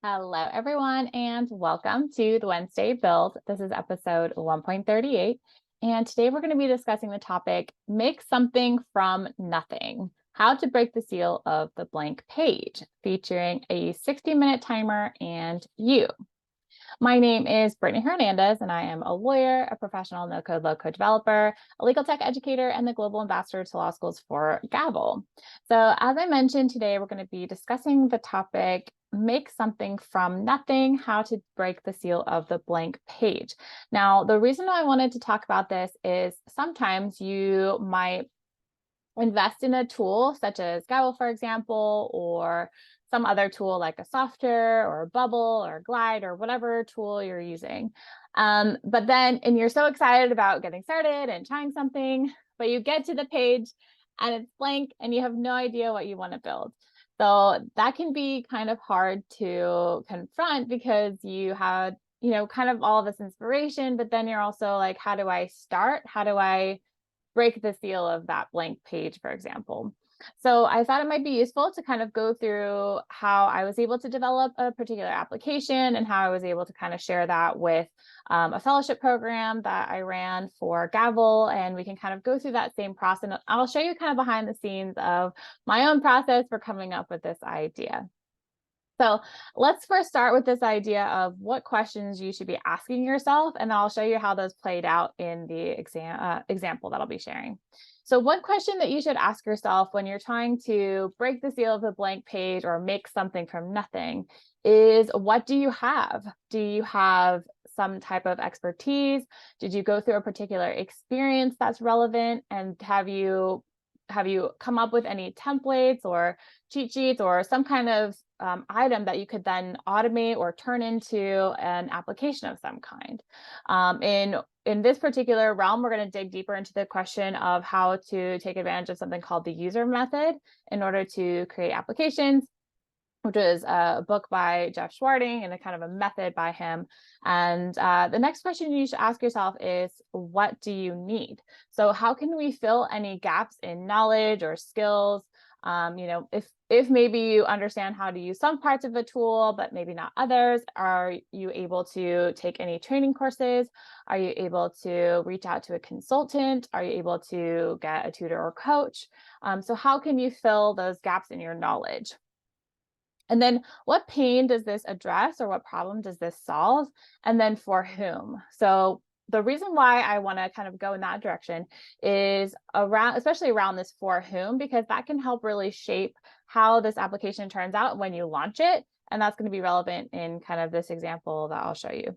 Hello, everyone, and welcome to the Wednesday Build. This is episode 1.38. And today we're going to be discussing the topic Make Something from Nothing: How to Break the Seal of the Blank Page, featuring a 60-minute timer and you. My name is Brittany Hernandez, and I am a lawyer, a professional no-code, low-code developer, a legal tech educator, and the global ambassador to law schools for Gavel. So as I mentioned, today we're going to be discussing the topic Make Something from Nothing: How to Break the Seal of the Blank Page. Now, the reason I wanted to talk about this is sometimes you might invest in a tool such as Gavel, for example, or some other tool like a Software or a Bubble or Glide or whatever tool you're using. And you're so excited about getting started and trying something, but you get to the page and it's blank and you have no idea what you want to build. So that can be kind of hard to confront because you had, kind of all this inspiration, but then you're also like, how do I start? How do I break the seal of that blank page, for example? So I thought it might be useful to kind of go through how I was able to develop a particular application and how I was able to kind of share that with a fellowship program that I ran for Gavel. And we can kind of go through that same process. And I'll show you kind of behind the scenes of my own process for coming up with this idea. So let's first start with this idea of what questions you should be asking yourself, and I'll show you how those played out in the example that I'll be sharing. So one question that you should ask yourself when you're trying to break the seal of the blank page or make something from nothing is, what do you have? Do you have some type of expertise? Did you go through a particular experience that's relevant? And have you come up with any templates or cheat sheets or some kind of item that you could then automate or turn into an application of some kind? In this particular realm, we're going to dig deeper into the question of how to take advantage of something called the user method in order to create applications, which is a book by Jeff Schwarting and a kind of a method by him. And the next question you should ask yourself is, what do you need? So how can we fill any gaps in knowledge or skills? If maybe you understand how to use some parts of a tool, but maybe not others, are you able to take any training courses? Are you able to reach out to a consultant? Are you able to get a tutor or coach? So how can you fill those gaps in your knowledge? And then what pain does this address, or what problem does this solve? And then for whom? So the reason why I want to kind of go in that direction is especially around this for whom, because that can help really shape how this application turns out when you launch it. And that's going to be relevant in kind of this example that I'll show you.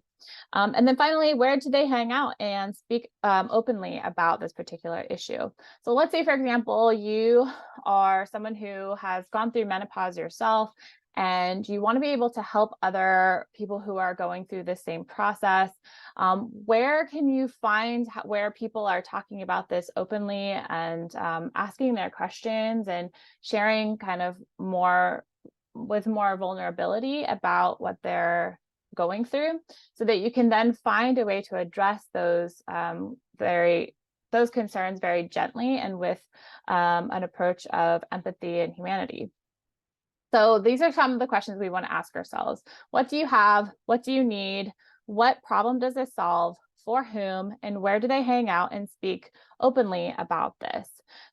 And then finally, where do they hang out and speak openly about this particular issue? So let's say, for example, you are someone who has gone through menopause yourself, and you want to be able to help other people who are going through the same process. Where can you find where people are talking about this openly and asking their questions and sharing kind of more vulnerability about what they're going through, so that you can then find a way to address those concerns very gently and with an approach of empathy and humanity. So these are some of the questions we want to ask ourselves. What do you have? What do you need? What problem does this solve? For whom? And where do they hang out and speak openly about this?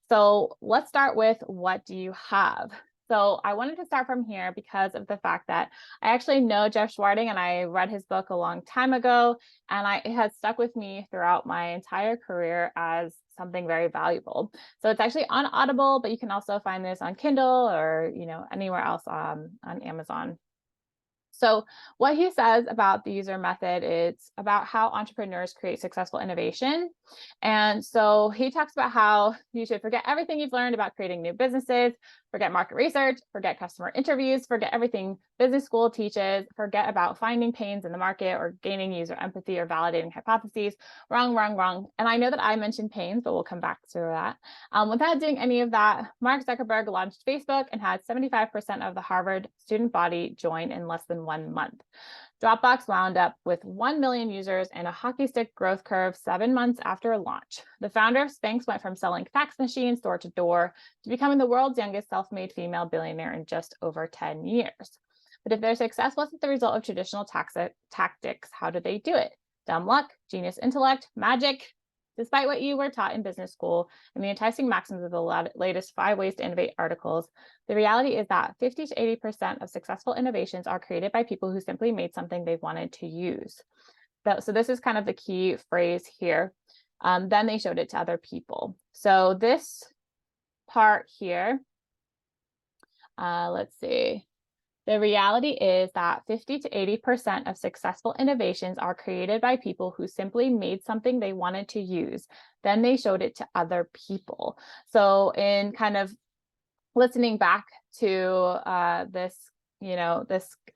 So let's start with, what do you have? So I wanted to start from here because of the fact that I actually know Jeff Schwarting, and I read his book a long time ago, and it has stuck with me throughout my entire career as something very valuable. So it's actually on Audible, but you can also find this on Kindle or anywhere else on Amazon. So what he says about the user method is about how entrepreneurs create successful innovation. And so he talks about how you should forget everything you've learned about creating new businesses, forget market research, forget customer interviews, forget everything business school teaches, forget about finding pains in the market or gaining user empathy or validating hypotheses. Wrong, wrong, wrong. And I know that I mentioned pains, but we'll come back to that. Without doing any of that, Mark Zuckerberg launched Facebook and had 75% of the Harvard student body join in less than 1 month. Dropbox wound up with 1 million users and a hockey stick growth curve 7 months after launch. The founder of Spanx went from selling fax machines door to door to becoming the world's youngest self-made female billionaire in just over 10 years. But if their success wasn't the result of traditional tactics, how did they do it? Dumb luck, genius intellect, magic? Despite what you were taught in business school and the enticing maxims of the latest 5 ways to innovate articles, the reality is that 50 to 80% of successful innovations are created by people who simply made something they wanted to use. So this is kind of the key phrase here. Then they showed it to other people. So this part here, let's see. The reality is that 50 to 80% of successful innovations are created by people who simply made something they wanted to use. Then they showed it to other people. So in kind of listening back to this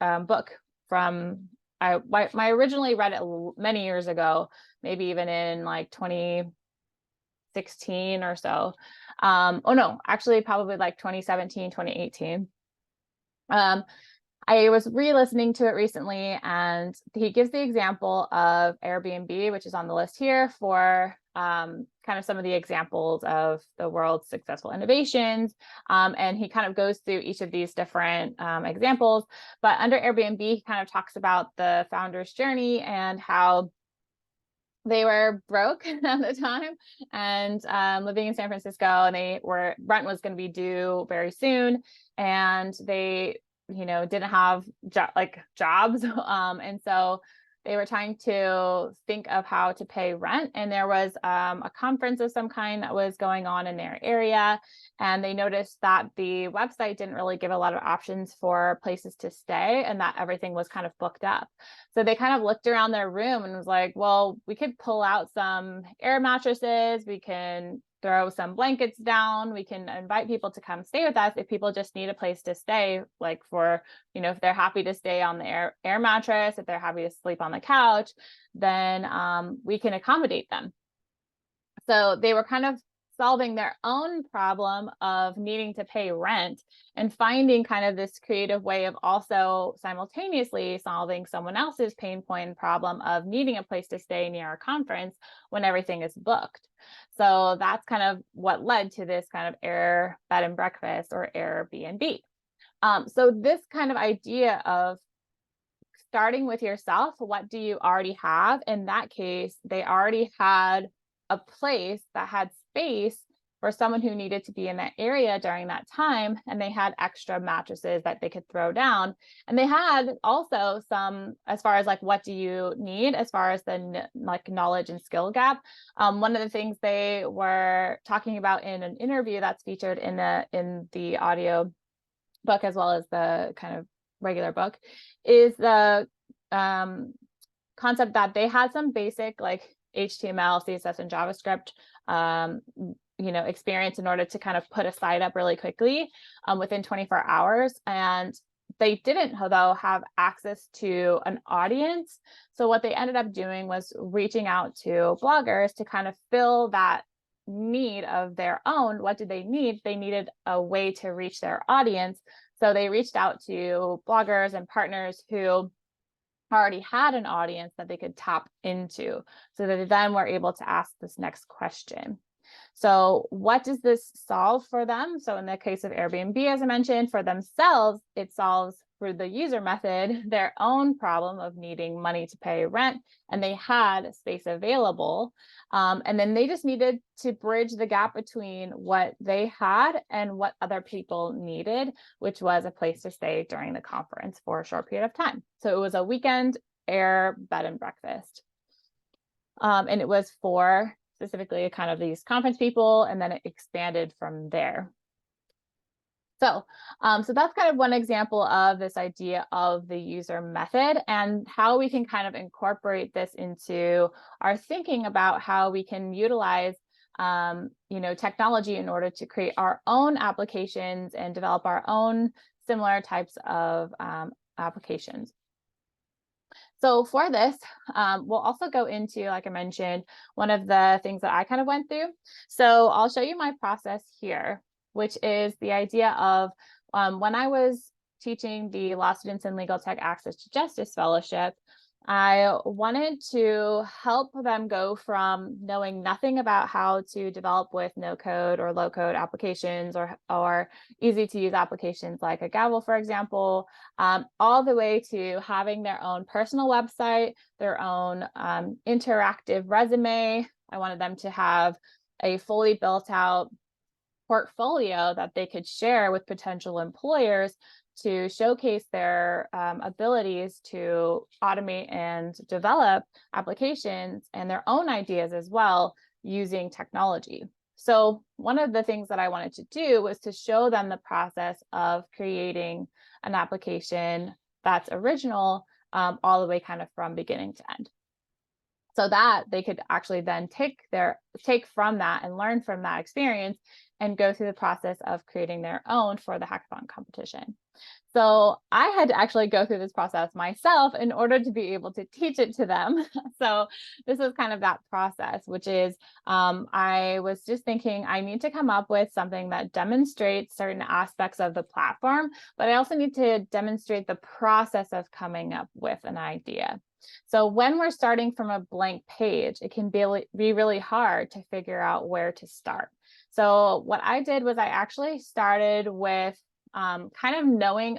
book from, I originally read it many years ago, maybe even in like 2016 or so. Oh no, actually probably like 2017, 2018. I was re-listening to it recently, and he gives the example of Airbnb, which is on the list here, for kind of some of the examples of the world's successful innovations. And he kind of goes through each of these different examples. But under Airbnb, he kind of talks about the founder's journey and how they were broke at the time and living in San Francisco, and rent was going to be due very soon, and they didn't have jobs, and so they were trying to think of how to pay rent. And there was a conference of some kind that was going on in their area, and they noticed that the website didn't really give a lot of options for places to stay, and that everything was kind of booked up. So they kind of looked around their room and was like, well, we could pull out some air mattresses, we can throw some blankets down, we can invite people to come stay with us if people just need a place to stay, like for, if they're happy to stay on the air mattress, if they're happy to sleep on the couch, then we can accommodate them. So they were kind of solving their own problem of needing to pay rent and finding kind of this creative way of also simultaneously solving someone else's pain point and problem of needing a place to stay near a conference when everything is booked. So that's kind of what led to this kind of air bed and breakfast, or Airbnb. So this kind of idea of starting with yourself, what do you already have? In that case, they already had a place that had space for someone who needed to be in that area during that time, and they had extra mattresses that they could throw down. And they had also some, as far as like, what do you need as far as the knowledge and skill gap. One of the things they were talking about in an interview that's featured in the audio book as well as the kind of regular book is the concept that they had some basic like HTML, CSS, and JavaScript experience in order to kind of put a site up really quickly within 24 hours. And they didn't, though, have access to an audience. So what they ended up doing was reaching out to bloggers to kind of fill that need of their own. What did they need? They needed a way to reach their audience. So they reached out to bloggers and partners who already had an audience that they could tap into, so that they then were able to ask this next question. So what does this solve for them? So in the case of Airbnb, as I mentioned, for themselves, it solves for the user method their own problem of needing money to pay rent, and they had space available. And then they just needed to bridge the gap between what they had and what other people needed, which was a place to stay during the conference for a short period of time. So it was a weekend air bed and breakfast. And it was for specifically kind of these conference people, and then it expanded from there. So that's kind of one example of this idea of the user method and how we can kind of incorporate this into our thinking about how we can utilize technology in order to create our own applications and develop our own similar types of applications. So for this, we'll also go into, like I mentioned, one of the things that I kind of went through. So I'll show you my process here, which is the idea of when I was teaching the Law Students in Legal Tech Access to Justice Fellowship, I wanted to help them go from knowing nothing about how to develop with no code or low code applications or easy to use applications like a Gavel, for example, all the way to having their own personal website, their own interactive resume. I wanted them to have a fully built out portfolio that they could share with potential employers to showcase their abilities to automate and develop applications and their own ideas as well using technology. So one of the things that I wanted to do was to show them the process of creating an application that's original, all the way kind of from beginning to end, so that they could actually then take from that and learn from that experience and go through the process of creating their own for the hackathon competition. So I had to actually go through this process myself in order to be able to teach it to them. So this is kind of that process, which is I was just thinking I need to come up with something that demonstrates certain aspects of the platform, but I also need to demonstrate the process of coming up with an idea. So when we're starting from a blank page, it can be really hard to figure out where to start. So what I did was I actually started with kind of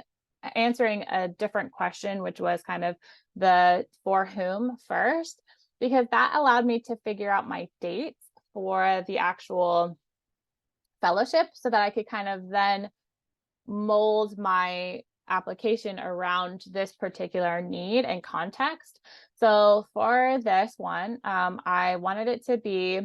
answering a different question, which was kind of the for whom first, because that allowed me to figure out my dates for the actual fellowship so that I could kind of then mold my application around this particular need and context. So for this one, I wanted it to be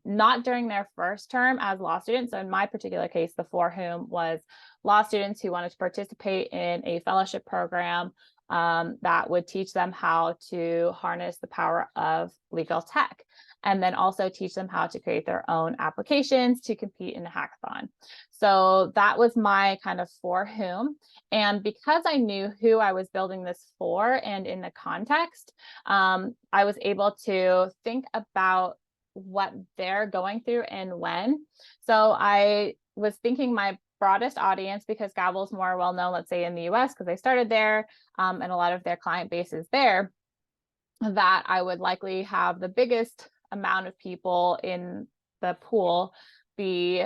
not during their first term as law students. So in my particular case, the for whom was law students who wanted to participate in a fellowship program that would teach them how to harness the power of legal tech, and then also teach them how to create their own applications to compete in a hackathon. So that was my kind of for whom. And because I knew who I was building this for and in the context, I was able to think about what they're going through and when. So I was thinking my broadest audience, because Gavel's more well known, let's say in the US, because they started there, and a lot of their client base is there, that I would likely have the biggest amount of people in the pool be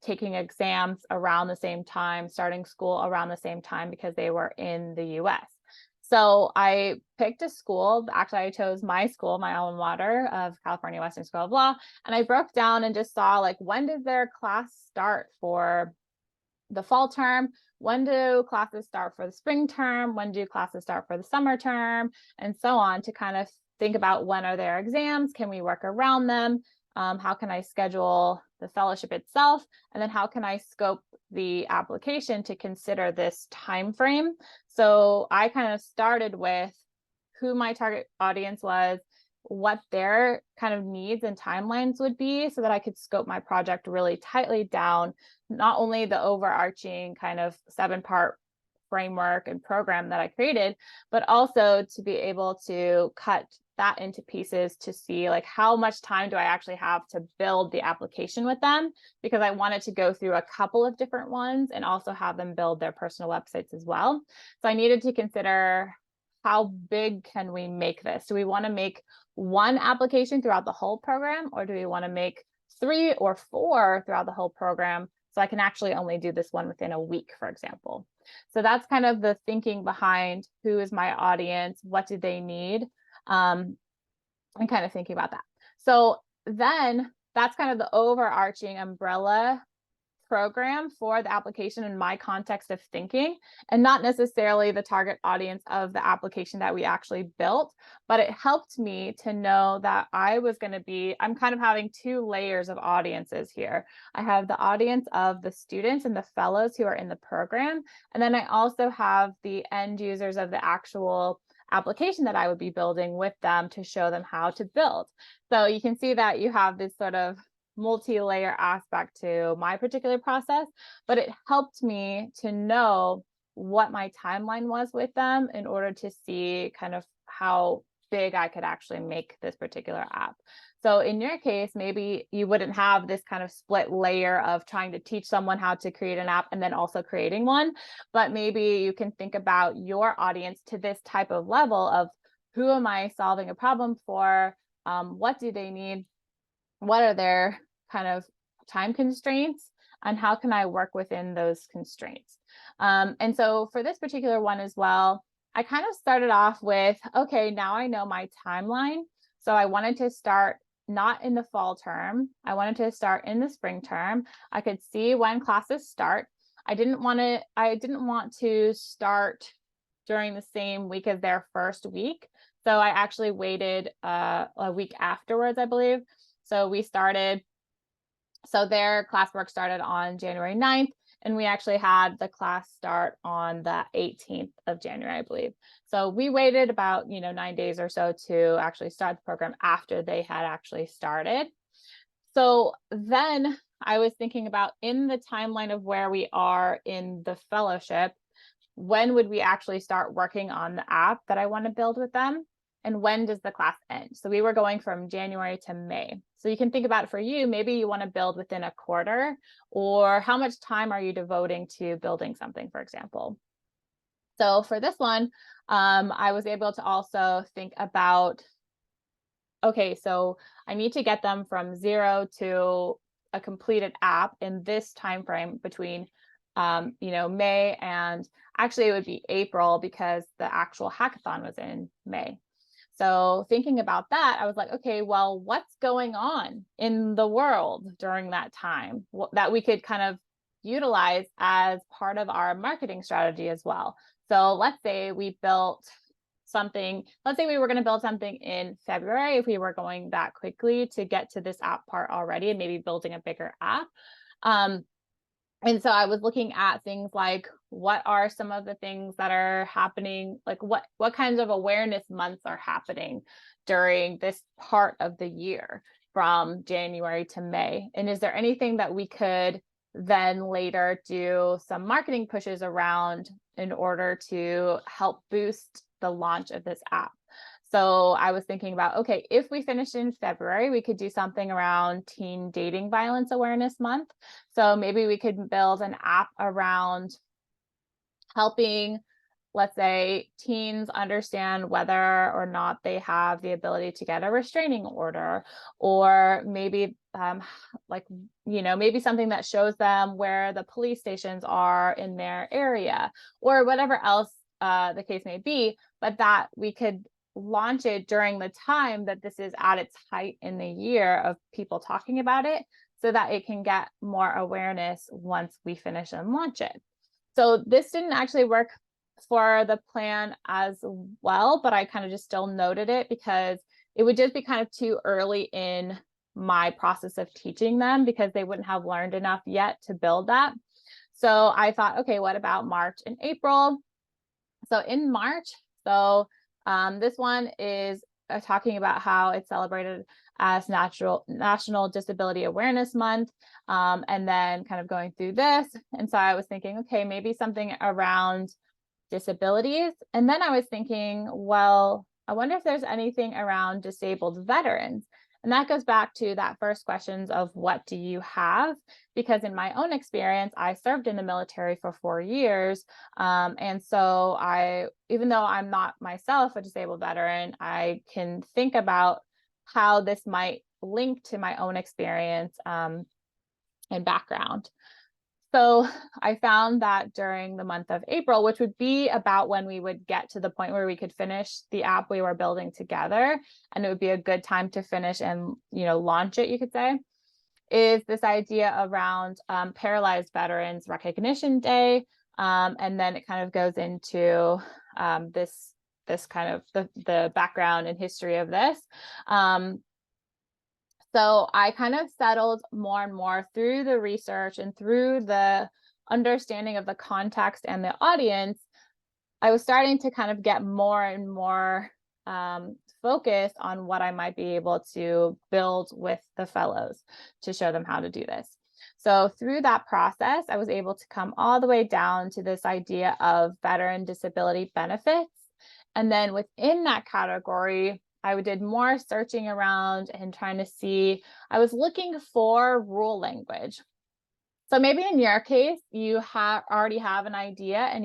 taking exams around the same time, starting school around the same time, because they were in the US. So I picked a school. Actually, I chose my school, my alma mater of California Western School of Law. And I broke down and just saw, like, when does their class start for the fall term? When do classes start for the spring term? When do classes start for the summer term? And so on, to kind of think about when are their exams? Can we work around them? How can I schedule the fellowship itself? And then how can I scope the application to consider this time frame? So I kind of started with who my target audience was, what their kind of needs and timelines would be, so that I could scope my project really tightly down, not only the overarching kind of 7-part framework and program that I created, but also to be able to cut that into pieces to see, like, how much time do I actually have to build the application with them, because I wanted to go through a couple of different ones and also have them build their personal websites as well. So I needed to consider, how big can we make this? Do we want to make one application throughout the whole program, or do we want to make 3 or 4 throughout the whole program, so I can actually only do this one within a week, for example? So that's kind of the thinking behind who is my audience, what do they need, and kind of thinking about that. So then that's kind of the overarching umbrella program for the application in my context of thinking, and not necessarily the target audience of the application that we actually built. But it helped me to know that I'm kind of having 2 layers of audiences here. I have the audience of the students and the fellows who are in the program, and then I also have the end users of the actual application that I would be building with them to show them how to build. So you can see that you have this sort of multi-layer aspect to my particular process, but it helped me to know what my timeline was with them in order to see kind of how big I could actually make this particular app. So in your case, maybe you wouldn't have this kind of split layer of trying to teach someone how to create an app and then also creating one, but maybe you can think about your audience to this type of level of who am I solving a problem for? What do they need? What are their kind of time constraints? And how can I work within those constraints? And so for this particular one as well, I kind of started off with, okay, now I know my timeline. So I wanted to start not in the fall term. I wanted to start in the spring term. I could see when classes start. I didn't want to start during the same week as their first week. So I actually waited a week afterwards, I believe. So their classwork started on January 9th, and we actually had the class start on the 18th of January, I believe. So we waited about, 9 days or so to actually start the program after they had actually started. So then I was thinking about, in the timeline of where we are in the fellowship, when would we actually start working on the app that I want to build with them? And when does the class end? So we were going from January to May. So you can think about it for you, maybe you want to build within a quarter, or how much time are you devoting to building something, for example. So for this one, I was able to also think about, okay, so I need to get them from 0 to a completed app in this time frame between May, and actually it would be April because the actual hackathon was in May. So thinking about that, I was like, okay, well, what's going on in the world during that time that we could kind of utilize as part of our marketing strategy as well? So let's say we were going to build something in February, if we were going that quickly to get to this app part already and maybe building a bigger app. And so I was looking at things like, what are some of the things that are happening? Like what kinds of awareness months are happening during this part of the year from January to May? And is there anything that we could then later do some marketing pushes around in order to help boost the launch of this app? So I was thinking about, okay, if we finished in February, we could do something around Teen Dating Violence Awareness Month. So maybe we could build an app around helping, let's say, teens understand whether or not they have the ability to get a restraining order, or maybe maybe something that shows them where the police stations are in their area, or whatever else the case may be, but that we could launch it during the time that this is at its height in the year of people talking about it, so that it can get more awareness once we finish and launch it. So this didn't actually work for the plan as well, but I kind of just still noted it because it would just be kind of too early in my process of teaching them, because they wouldn't have learned enough yet to build that. So I thought, okay, what about March and April? So in March, this one is talking about how it's celebrated as National Disability Awareness Month, and then kind of going through this. And so I was thinking, okay, maybe something around disabilities. And then I was thinking, well, I wonder if there's anything around disabled veterans. And that goes back to that first questions of what do you have? Because in my own experience, I served in the military for 4 years. And so even though I'm not myself a disabled veteran, I can think about how this might link to my own experience and background. So I found that during the month of April, which would be about when we would get to the point where we could finish the app we were building together, and it would be a good time to finish and launch it, you could say, is this idea around Paralyzed Veterans Recognition Day. And then it kind of goes into this kind of the background and history of this. So I kind of settled more and more through the research and through the understanding of the context and the audience. I was starting to kind of get more and more focused on what I might be able to build with the fellows to show them how to do this. So through that process, I was able to come all the way down to this idea of veteran disability benefits. And then within that category, I did more searching around and trying to see, I was looking for rule language. So maybe in your case, you already have an idea and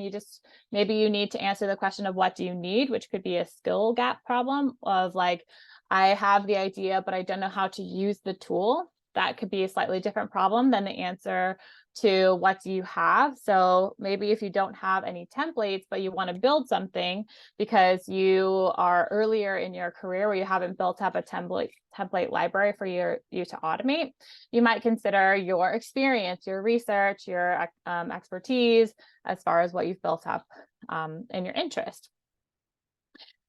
maybe you need to answer the question of what do you need, which could be a skill gap problem of like, I have the idea, but I don't know how to use the tool. That could be a slightly different problem than the answer to what do you have. So maybe if you don't have any templates, but you want to build something because you are earlier in your career where you haven't built up a template library for you to automate, you might consider your experience, your research, your expertise as far as what you've built up in your interest.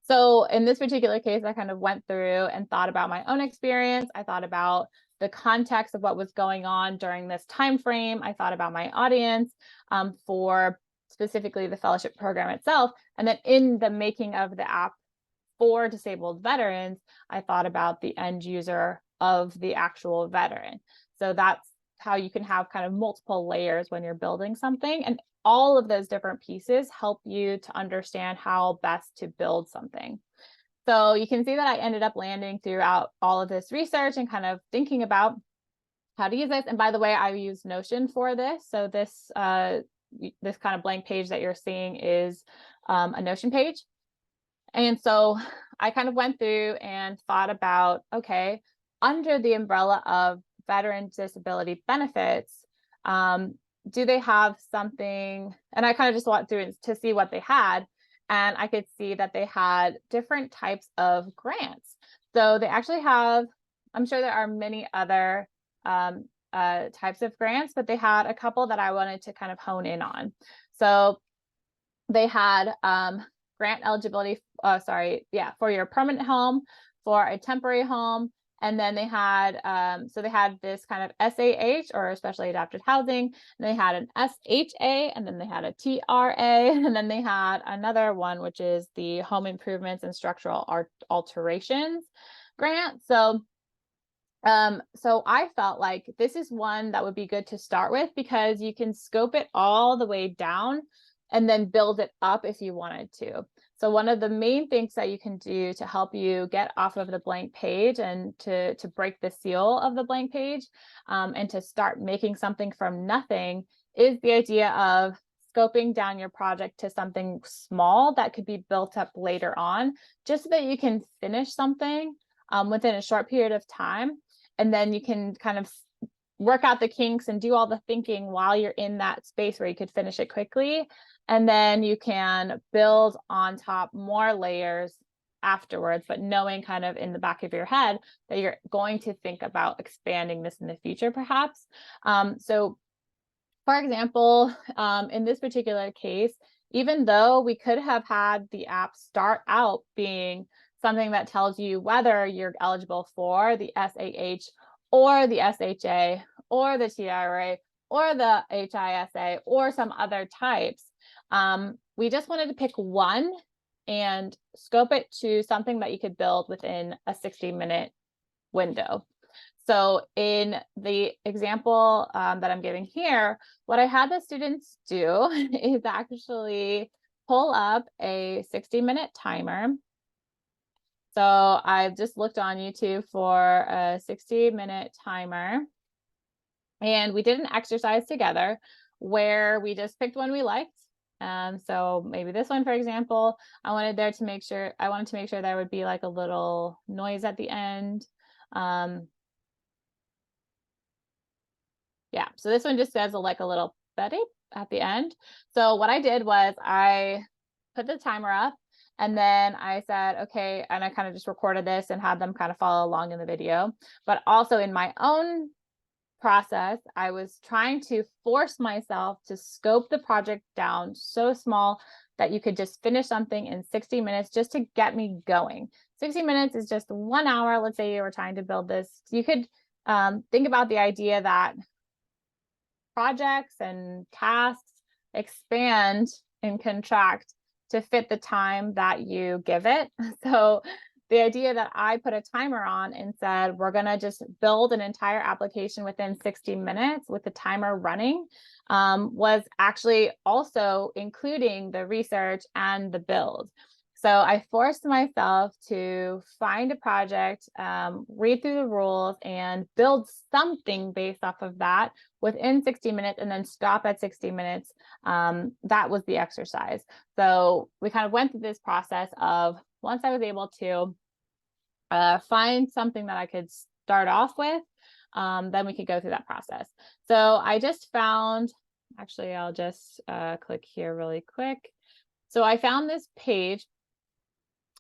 So in this particular case, I kind of went through and thought about my own experience. I thought about the context of what was going on during this time frame. I thought about my audience for specifically the fellowship program itself. And then in the making of the app for disabled veterans, I thought about the end user of the actual veteran. So that's how you can have kind of multiple layers when you're building something. And all of those different pieces help you to understand how best to build something. So you can see that I ended up landing throughout all of this research and kind of thinking about how to use this. And by the way, I use Notion for this. So this kind of blank page that you're seeing is a Notion page. And so I kind of went through and thought about, okay, under the umbrella of veteran disability benefits, do they have something? And I kind of just went through to see what they had. And I could see that they had different types of grants. So they actually have, I'm sure there are many other types of grants, but they had a couple that I wanted to kind of hone in on. So they had grant eligibility, for your permanent home, for a temporary home. And then they had, so they had this kind of SAH, or specially adapted housing, and they had an SHA, and then they had a TRA, and then they had another one, which is the home improvements and structural alterations grant. So I felt like this is one that would be good to start with because you can scope it all the way down and then build it up if you wanted to. So one of the main things that you can do to help you get off of the blank page and to break the seal of the blank page and to start making something from nothing is the idea of scoping down your project to something small that could be built up later on, just so that you can finish something within a short period of time. And then you can kind of work out the kinks and do all the thinking while you're in that space where you could finish it quickly. And then you can build on top more layers afterwards, but knowing kind of in the back of your head that you're going to think about expanding this in the future, perhaps. So for example, in this particular case, even though we could have had the app start out being something that tells you whether you're eligible for the SAH or the SHA or the TRA or the HISA or some other types, we just wanted to pick one and scope it to something that you could build within a 60-minute window. So in the example that I'm giving here, what I had the students do is actually pull up a 60-minute timer. So I've just looked on YouTube for a 60-minute timer, and we did an exercise together where we just picked one we liked. So maybe this one, for example, I wanted to make sure there would be like a little noise at the end. Yeah, so this one just says like a little beep at the end. So what I did was I put the timer up, and then I said, okay, and I kind of just recorded this and had them kind of follow along in the video. But also in my own process, I was trying to force myself to scope the project down so small that you could just finish something in 60 minutes just to get me going. 60 minutes is just 1 hour. Let's say you were trying to build this. You could think about the idea that projects and tasks expand and contract to fit the time that you give it. So the idea that I put a timer on and said, we're going to just build an entire application within 60 minutes with the timer running was actually also including the research and the build. So I forced myself to find a project, read through the rules, and build something based off of that within 60 minutes and then stop at 60 minutes. That was the exercise. So we kind of went through this process of, once I was able to find something that I could start off with, then we could go through that process. So I just found, actually, I'll just click here really quick. So I found this page.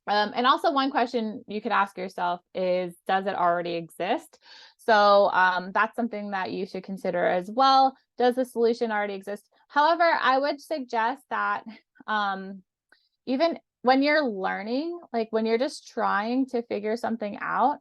And also, one question you could ask yourself is, does it already exist? So that's something that you should consider as well. Does the solution already exist? However, I would suggest that even when you're learning, like when you're just trying to figure something out,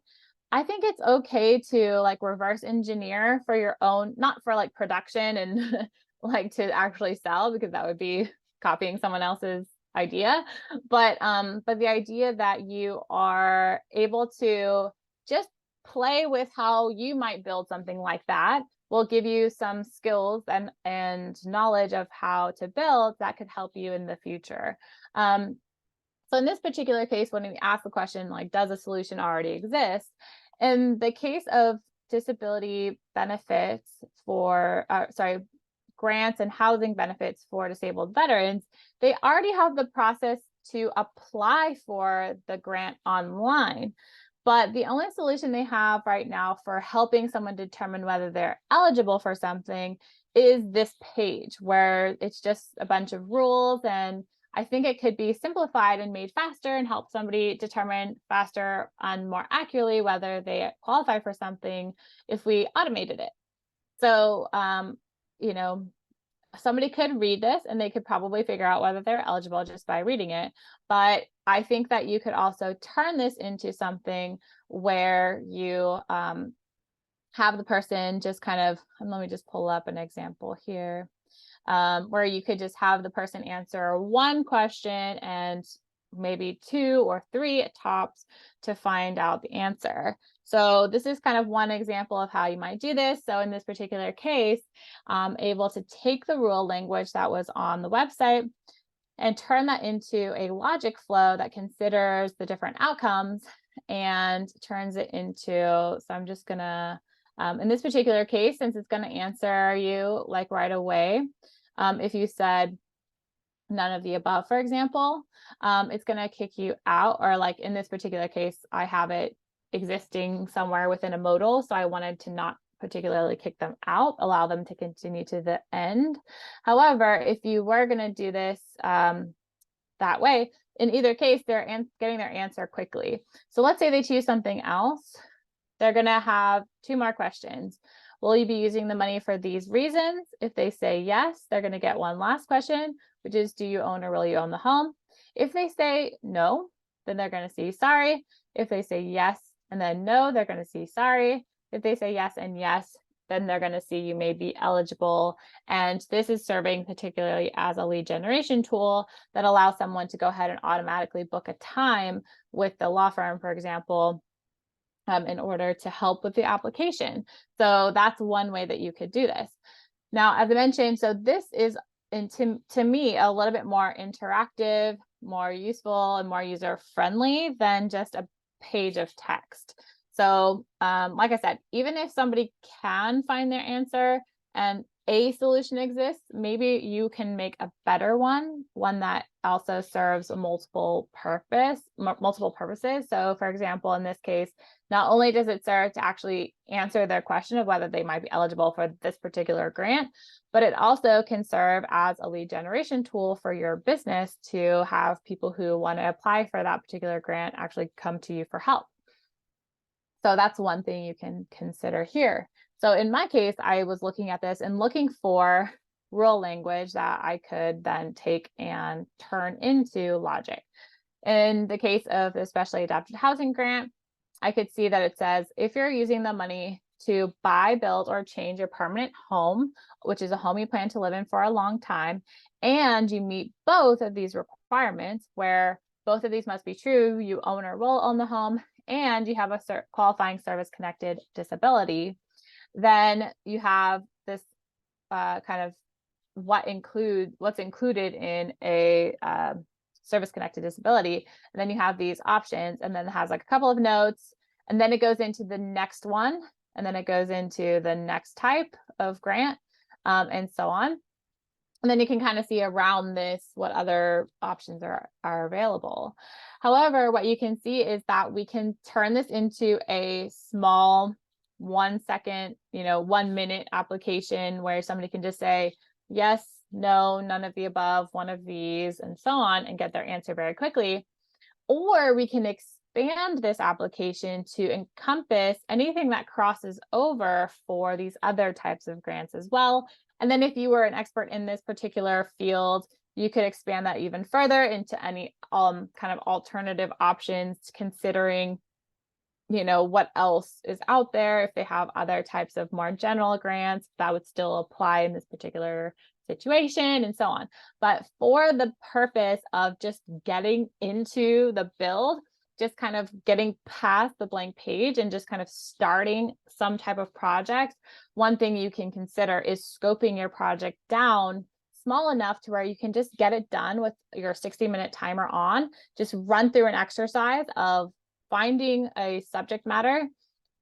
I think it's okay to like reverse engineer for your own, not for like production and like to actually sell, because that would be copying someone else's idea. But the idea that you are able to just play with how you might build something like that will give you some skills and knowledge of how to build that could help you in the future. So in this particular case, when we ask the question, like, does a solution already exist? In the case of disability benefits for, grants and housing benefits for disabled veterans, they already have the process to apply for the grant online. But the only solution they have right now for helping someone determine whether they're eligible for something is this page, where it's just a bunch of rules. And I think it could be simplified and made faster and help somebody determine faster and more accurately whether they qualify for something if we automated it. So, you know, somebody could read this and they could probably figure out whether they're eligible just by reading it. But I think that you could also turn this into something where you have the person just kind of, and let me just pull up an example here, where you could just have the person answer one question and maybe two or three at tops to find out the answer. So this is kind of one example of how you might do this. So in this particular case, I'm able to take the rule language that was on the website and turn that into a logic flow that considers the different outcomes and turns it into, so I'm just gonna, in this particular case, since it's gonna answer you like right away, if you said none of the above, for example, it's going to kick you out. Or like in this particular case, I have it existing somewhere within a modal, so I wanted to not particularly kick them out, allow them to continue to the end. However, if you were going to do this that way, in either case, they're getting their answer quickly. So let's say they choose something else. They're going to have two more questions. Will you be using the money for these reasons? If they say yes, they're going to get one last question, which is, do you own or will you own the home? If they say no, then they're going to see sorry. If they say yes and then no, they're going to see sorry. If they say yes and yes, then they're going to see you may be eligible. And this is serving particularly as a lead generation tool that allows someone to go ahead and automatically book a time with the law firm, for example, in order to help with the application. So that's one way that you could do this. Now, as I mentioned, so this is, to me, a little bit more interactive, more useful, and more user-friendly than just a page of text. So like I said, even if somebody can find their answer and a solution exists, maybe you can make a better one that also serves multiple purposes. So for example, in this case, not only does it serve to actually answer their question of whether they might be eligible for this particular grant, but it also can serve as a lead generation tool for your business to have people who want to apply for that particular grant actually come to you for help. So that's one thing you can consider here. So in my case, I was looking at this and looking for rule language that I could then take and turn into logic. In the case of the Specially Adapted Housing Grant, I could see that it says, if you're using the money to buy, build, or change your permanent home, which is a home you plan to live in for a long time, and you meet both of these requirements, where both of these must be true, you own or will own the home, and you have a qualifying service-connected disability, then you have this kind of what's included in a service-connected disability. And then you have these options, and then it has like a couple of notes, and then it goes into the next one, and then it goes into the next type of grant, and so on. And then you can kind of see around this what other options are available. However, what you can see is that we can turn this into a small 1 second, 1 minute application where somebody can just say, yes, no, none of the above, one of these, and so on, and get their answer very quickly. Or we can expand this application to encompass anything that crosses over for these other types of grants as well. And then if you were an expert in this particular field, you could expand that even further into any kind of alternative options, considering, what else is out there. If they have other types of more general grants, that would still apply in this particular situation, and so on. But for the purpose of just getting into the build, just kind of getting past the blank page and just kind of starting some type of project, one thing you can consider is scoping your project down small enough to where you can just get it done with your 60-minute timer on. Just run through an exercise of finding a subject matter,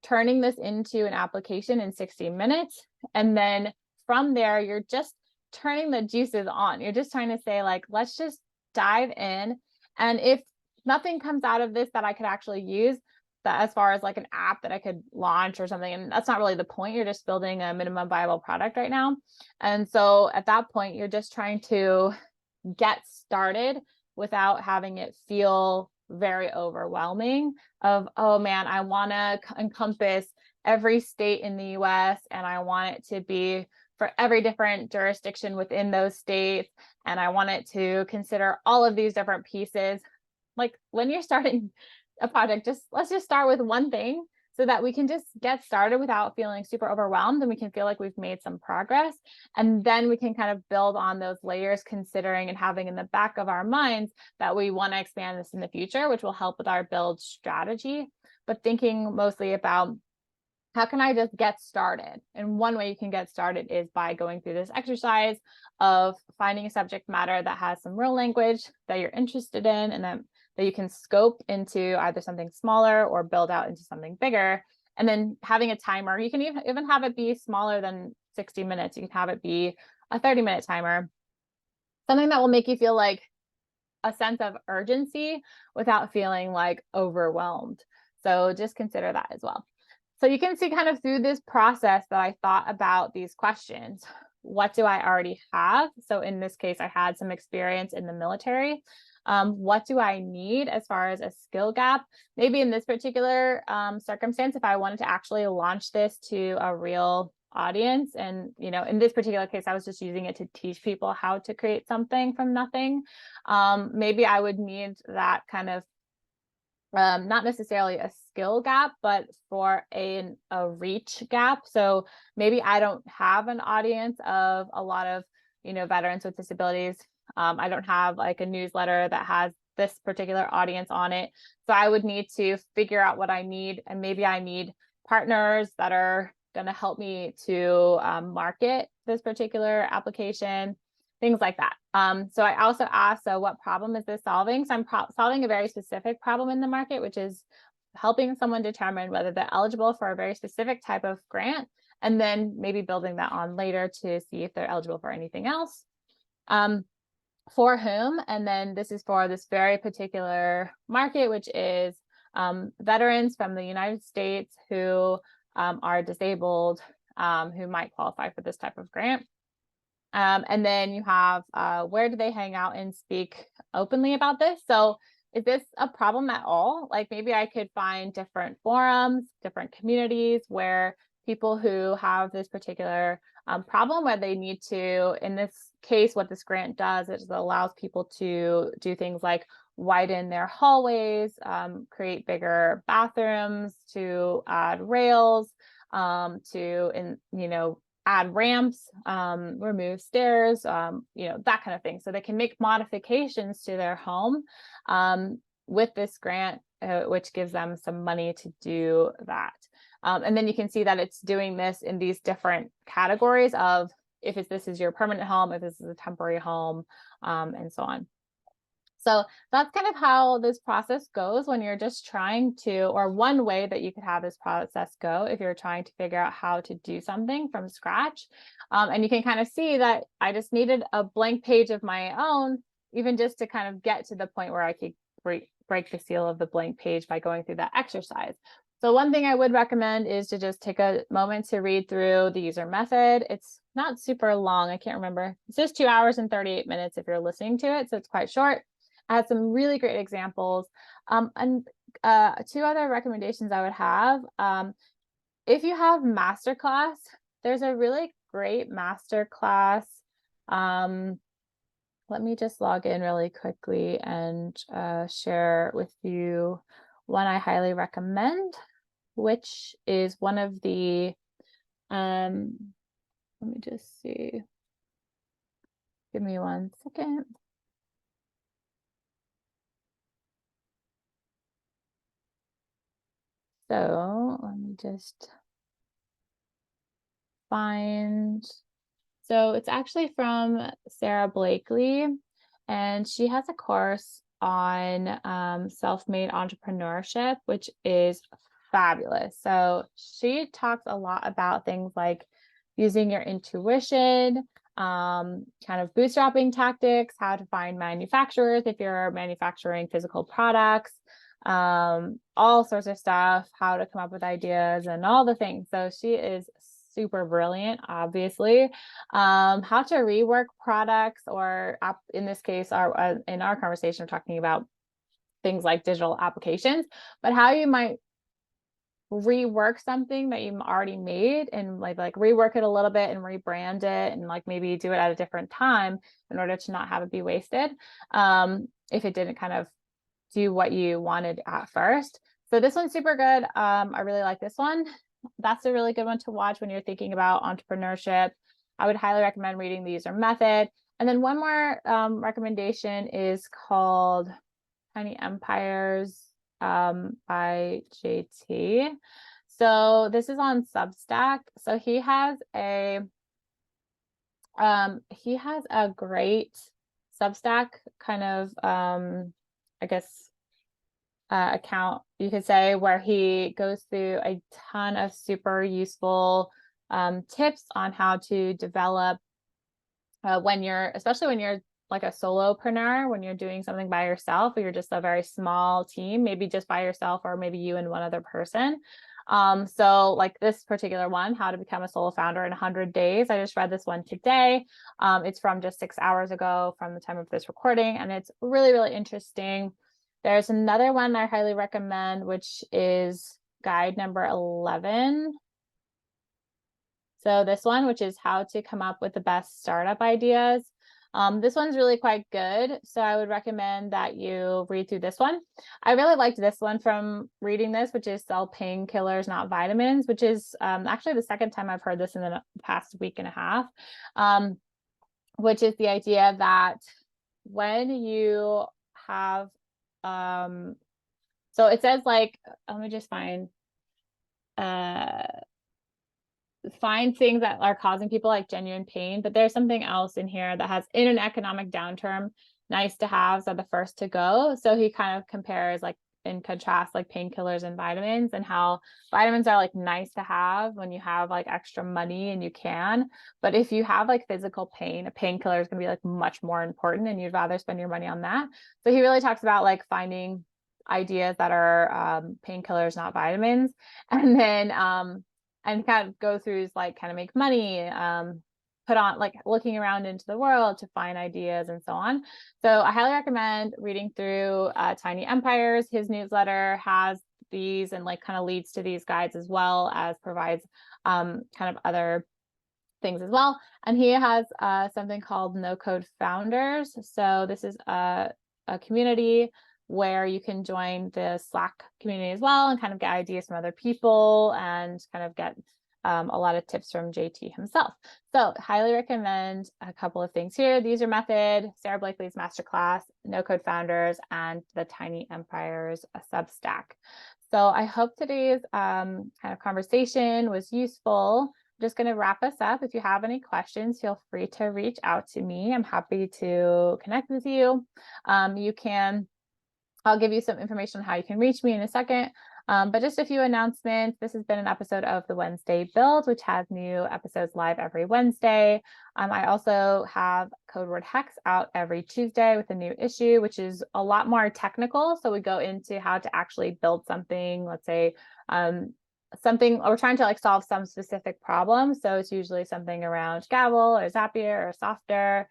turning this into an application in 60 minutes. And then from there, you're just turning the juices on. You're just trying to say, like, let's just dive in. And if nothing comes out of this that I could actually use, that as far as like an app that I could launch or something, and that's not really the point. You're just building a minimum viable product right now. And so at that point, you're just trying to get started without having it feel very overwhelming of, oh man, I want to encompass every state in the US, and I want it to be for every different jurisdiction within those states, and I want it to consider all of these different pieces. Like, when you're starting a project, let's just start with one thing so that we can just get started without feeling super overwhelmed, and we can feel like we've made some progress. And then we can kind of build on those layers, considering and having in the back of our minds that we want to expand this in the future, which will help with our build strategy. But thinking mostly about, how can I just get started? And one way you can get started is by going through this exercise of finding a subject matter that has some real language that you're interested in, and then that you can scope into either something smaller or build out into something bigger. And then having a timer, you can even have it be smaller than 60 minutes. You can have it be a 30-minute timer, something that will make you feel like a sense of urgency without feeling like overwhelmed. So just consider that as well. So you can see kind of through this process that I thought about these questions. What do I already have? So in this case, I had some experience in the military. What do I need as far as a skill gap? Maybe in this particular circumstance, if I wanted to actually launch this to a real audience, and in this particular case, I was just using it to teach people how to create something from nothing. Maybe I would need that kind of not necessarily a skill gap, but for a reach gap. So maybe I don't have an audience of a lot of veterans with disabilities. I don't have like a newsletter that has this particular audience on it. So I would need to figure out what I need, and maybe I need partners that are going to help me to market this particular application, things like that. So I also asked, so what problem is this solving? So I'm solving a very specific problem in the market, which is helping someone determine whether they're eligible for a very specific type of grant, and then maybe building that on later to see if they're eligible for anything else. For whom? And then this is for this very particular market, which is veterans from the United States who are disabled, who might qualify for this type of grant. And then you have where do they hang out and speak openly about this? So is this a problem at all? Like, maybe I could find different forums, different communities where people who have this particular problem, where they need to, in this case, what this grant does is it allows people to do things like widen their hallways, create bigger bathrooms, to add rails, to add ramps, remove stairs, that kind of thing. So they can make modifications to their home with this grant, which gives them some money to do that. And then you can see that it's doing this in these different categories of if this is your permanent home, if this is a temporary home, and so on. So that's kind of how this process goes when you're just trying to, or one way that you could have this process go if you're trying to figure out how to do something from scratch. And you can kind of see that I just needed a blank page of my own, even just to kind of get to the point where I could break the seal of the blank page by going through that exercise. So one thing I would recommend is to just take a moment to read through the user method. It's not super long. I can't remember. It's just 2 hours and 38 minutes if you're listening to it. So it's quite short. I had some really great examples. And two other recommendations I would have. If you have masterclass, there's a really great masterclass. Let me just log in really quickly and share with you one I highly recommend, which is one of the, let me just see. Give me 1 second. So let me just find, so it's actually from Sarah Blakely, and she has a course on self-made entrepreneurship, which is fabulous. So she talks a lot about things like using your intuition, kind of bootstrapping tactics, how to find manufacturers if you're manufacturing physical products, all sorts of stuff, how to come up with ideas and all the things. So she is super brilliant, obviously. How to rework products, or in this case, in our conversation, we're talking about things like digital applications, but how you might rework something that you've already made and like rework it a little bit and rebrand it and like maybe do it at a different time in order to not have it be wasted, if it didn't kind of do what you wanted at first. So this one's super good. I really like this one. That's a really good one to watch when you're thinking about entrepreneurship. I would highly recommend reading the user method. And then one more recommendation is called Tiny Empires by JT. So this is on Substack. So he has a great Substack kind of I guess account, you could say, where he goes through a ton of super useful tips on how to develop especially when you're like a solopreneur, when you're doing something by yourself, or you're just a very small team, maybe just by yourself, or maybe you and one other person. So like this particular one, how to become a solo founder in 100 days. I just read this one today. It's from just 6 hours ago from the time of this recording, and it's really, really interesting. There's another one I highly recommend, which is guide number 11. So this one, which is how to come up with the best startup ideas. This one's really quite good. So I would recommend that you read through this one. I really liked this one from reading this, which is Sell Painkillers, Not Vitamins, which is actually the second time I've heard this in the past week and a half, which is the idea that when you have, so it says like, let me just find things that are causing people like genuine pain, but there's something else in here that has, in an economic downturn, nice to haves are the first to go. So he kind of compares like in contrast like painkillers and vitamins, and how vitamins are like nice to have when you have like extra money and you can, but if you have like physical pain, a painkiller is going to be like much more important and you'd rather spend your money on that. So he really talks about like finding ideas that are painkillers, not vitamins, and then and kind of go through like kind of make money, put on like looking around into the world to find ideas and so on. So I highly recommend reading through Tiny Empires. His newsletter has these and like kind of leads to these guides, as well as provides kind of other things as well. And he has something called No Code Founders. So this is a community where you can join the Slack community as well and kind of get ideas from other people and kind of get a lot of tips from JT himself. So highly recommend a couple of things here: the user method, Sarah Blakely's masterclass, No Code Founders, and the Tiny Empires Substack. So I hope today's kind of conversation was useful. just going to wrap us up. If you have any questions, feel free to reach out to me. I'm happy to connect with you. I'll give you some information on how you can reach me in a second. But just a few announcements. This has been an episode of the Wednesday Build, which has new episodes live every Wednesday. I also have Code Word Hex out every Tuesday with a new issue, which is a lot more technical. So we go into how to actually build something, let's say something, we're trying to like solve some specific problem. So it's usually something around Gavel or Zapier or Softer,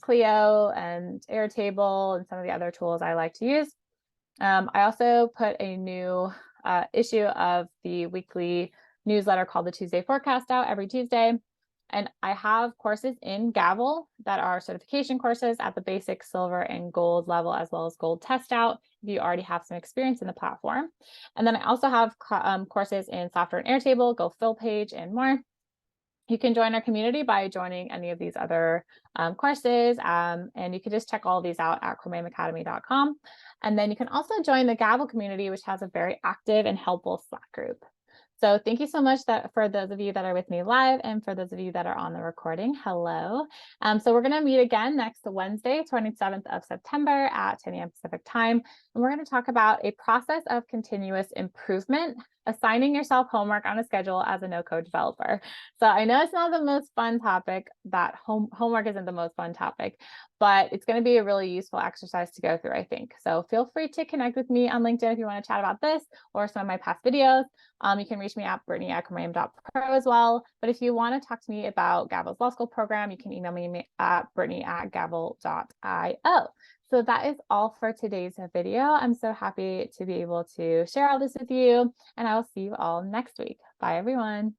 Clio and Airtable and some of the other tools I like to use. I also put a new issue of the weekly newsletter called the Tuesday Forecast out every Tuesday. And I have courses in Gavel that are certification courses at the basic, silver, and gold level, as well as gold test out if you already have some experience in the platform. And then I also have courses in Software and Airtable, Go Fill Page, and more. You can join our community by joining any of these other courses, and you can just check all of these out at chromeacademy.com. And then you can also join the Gavel community, which has a very active and helpful Slack group. So thank you so much for those of you that are with me live and for those of you that are on the recording, hello. So we're going to meet again next Wednesday, 27th of September at 10 a.m. Pacific time. And we're going to talk about a process of continuous improvement, assigning yourself homework on a schedule as a no-code developer. So I know it's not the most fun topic, that homework isn't the most fun topic, but it's going to be a really useful exercise to go through, I think. So feel free to connect with me on LinkedIn if you want to chat about this or some of my past videos. You can reach me at Brittany@chromeam.pro as well. But if you want to talk to me about Gavel's law school program, you can email me at Brittany@gavel.io. So that is all for today's video. I'm so happy to be able to share all this with you, and I will see you all next week. Bye, everyone.